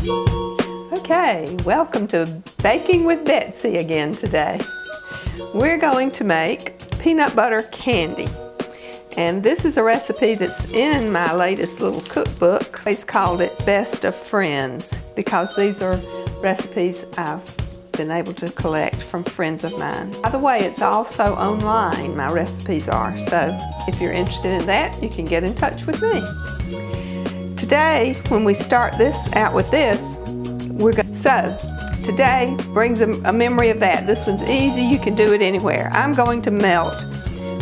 Okay, welcome to Baking with Betsy again today. We're going to make peanut butter candy. And this is a recipe that's in my latest little cookbook. It's called it Best of Friends because these are recipes I've been able to collect from friends of mine. By the way, it's also online, my recipes are. So if you're interested in that, you can get in touch with me. Today, when we start this out with this, today brings a memory of that. This one's easy, you can do it anywhere. I'm going to melt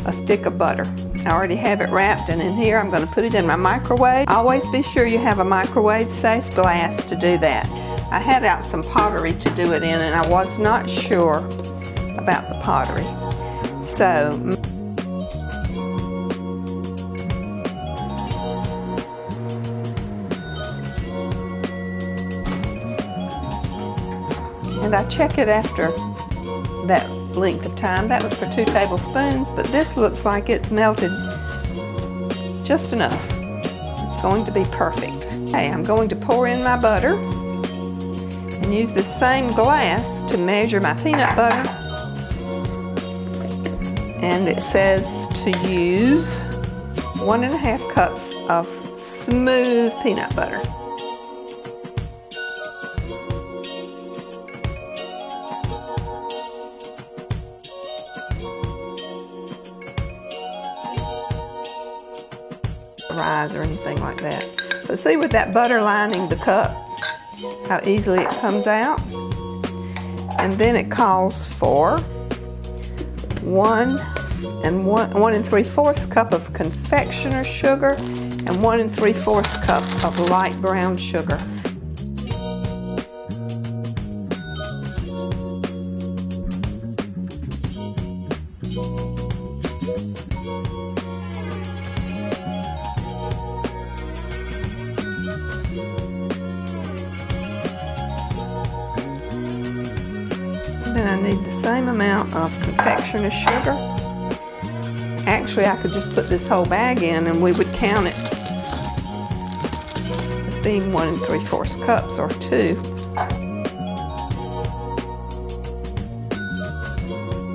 a stick of butter. I already have it wrapped, and in here I'm going to put it in my microwave. Always be sure you have a microwave safe glass to do that. I had out some pottery to do it in, and I was not sure about the pottery. And I check it after that length of time. That was for 2 tablespoons, but this looks like it's melted just enough. It's going to be perfect. Okay, I'm going to pour in my butter and use the same glass to measure my peanut butter. And it says to use 1½ cups of smooth peanut butter. Rise or anything like that. But see, with that butter lining the cup, how easily it comes out. And then it calls for 1 3/4 cup of confectioner's sugar and 1 3/4 cup of light brown sugar. Then I need the same amount of confectioner's sugar. Actually, I could just put this whole bag in and we would count it as being 1 3/4 cups or 2.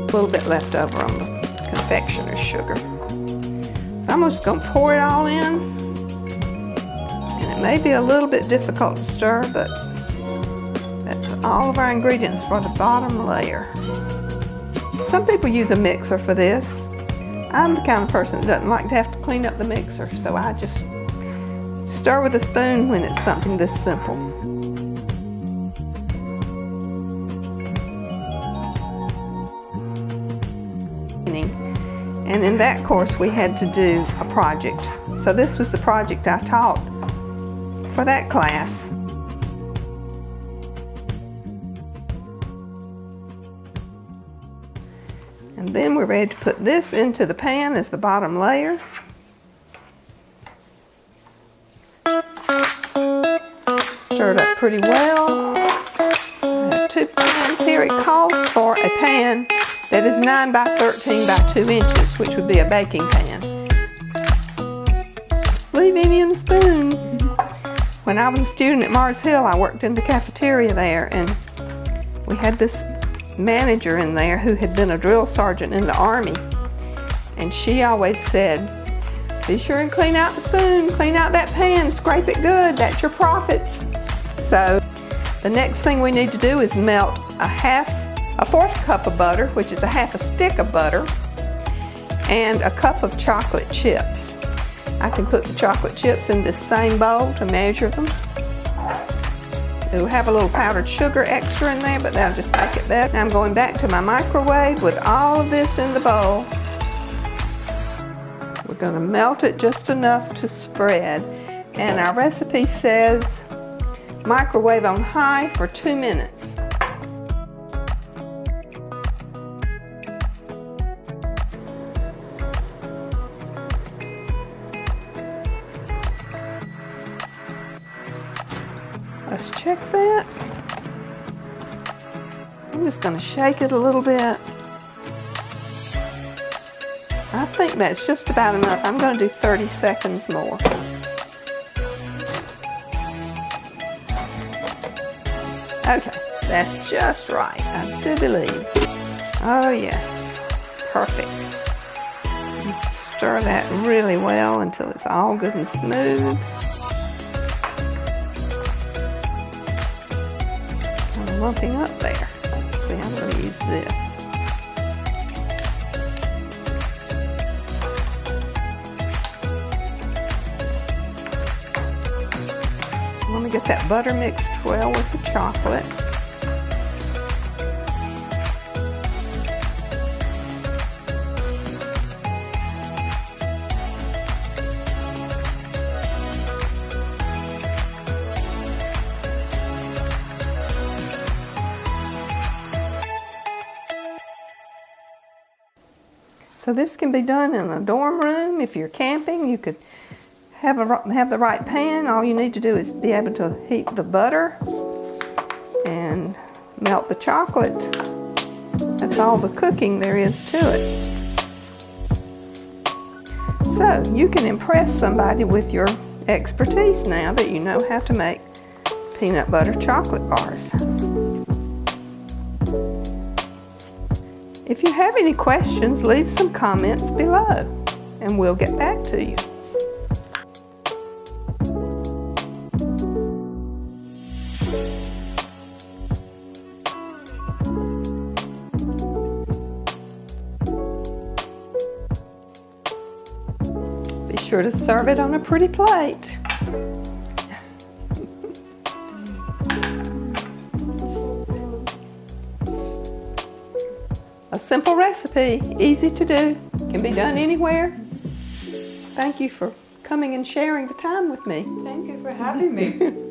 A little bit left over on the confectioner's sugar. So I'm just going to pour it all in. And it may be a little bit difficult to stir, but that's all of our ingredients for the bottom layer. Some people use a mixer for this. I'm the kind of person that doesn't like to have to clean up the mixer, so I just stir with a spoon when it's something this simple. And in that course we had to do a project. So this was the project I taught for that class. And then we're ready to put this into the pan as the bottom layer. Stir it up pretty well. I have 2 pans here. It calls for a pan that is 9 by 13 by 2 inches, which would be a baking pan. Leave any in the spoon. When I was a student at Mars Hill, I worked in the cafeteria there, and we had this manager in there who had been a drill sergeant in the Army, and she always said, be sure and clean out the spoon, clean out that pan, scrape it good, that's your profit. So the next thing we need to do is melt a 1/4 cup of butter, which is a 1/2 stick of butter, and a cup of chocolate chips. I can put the chocolate chips in this same bowl to measure them. It'll have a little powdered sugar extra in there, but that'll just make it better. Now I'm going back to my microwave with all of this in the bowl. We're going to melt it just enough to spread. And our recipe says microwave on high for 2 minutes. Let's check that. I'm just going to shake it a little bit. I think that's just about enough. I'm going to do 30 seconds more. Okay, that's just right, I do believe. Oh yes, perfect. You stir that really well until it's all good and smooth. Kind of lumping up there. Let's see, I'm going to use this. I'm going to get that butter mixed well with the chocolate. So this can be done in a dorm room. If you're camping, you could have the right pan. All you need to do is be able to heat the butter and melt the chocolate. That's all the cooking there is to it. So you can impress somebody with your expertise now that you know how to make peanut butter chocolate bars. If you have any questions, leave some comments below and we'll get back to you. Be sure to serve it on a pretty plate. A simple recipe, easy to do, can be done anywhere. Thank you for coming and sharing the time with me. Thank you for having me.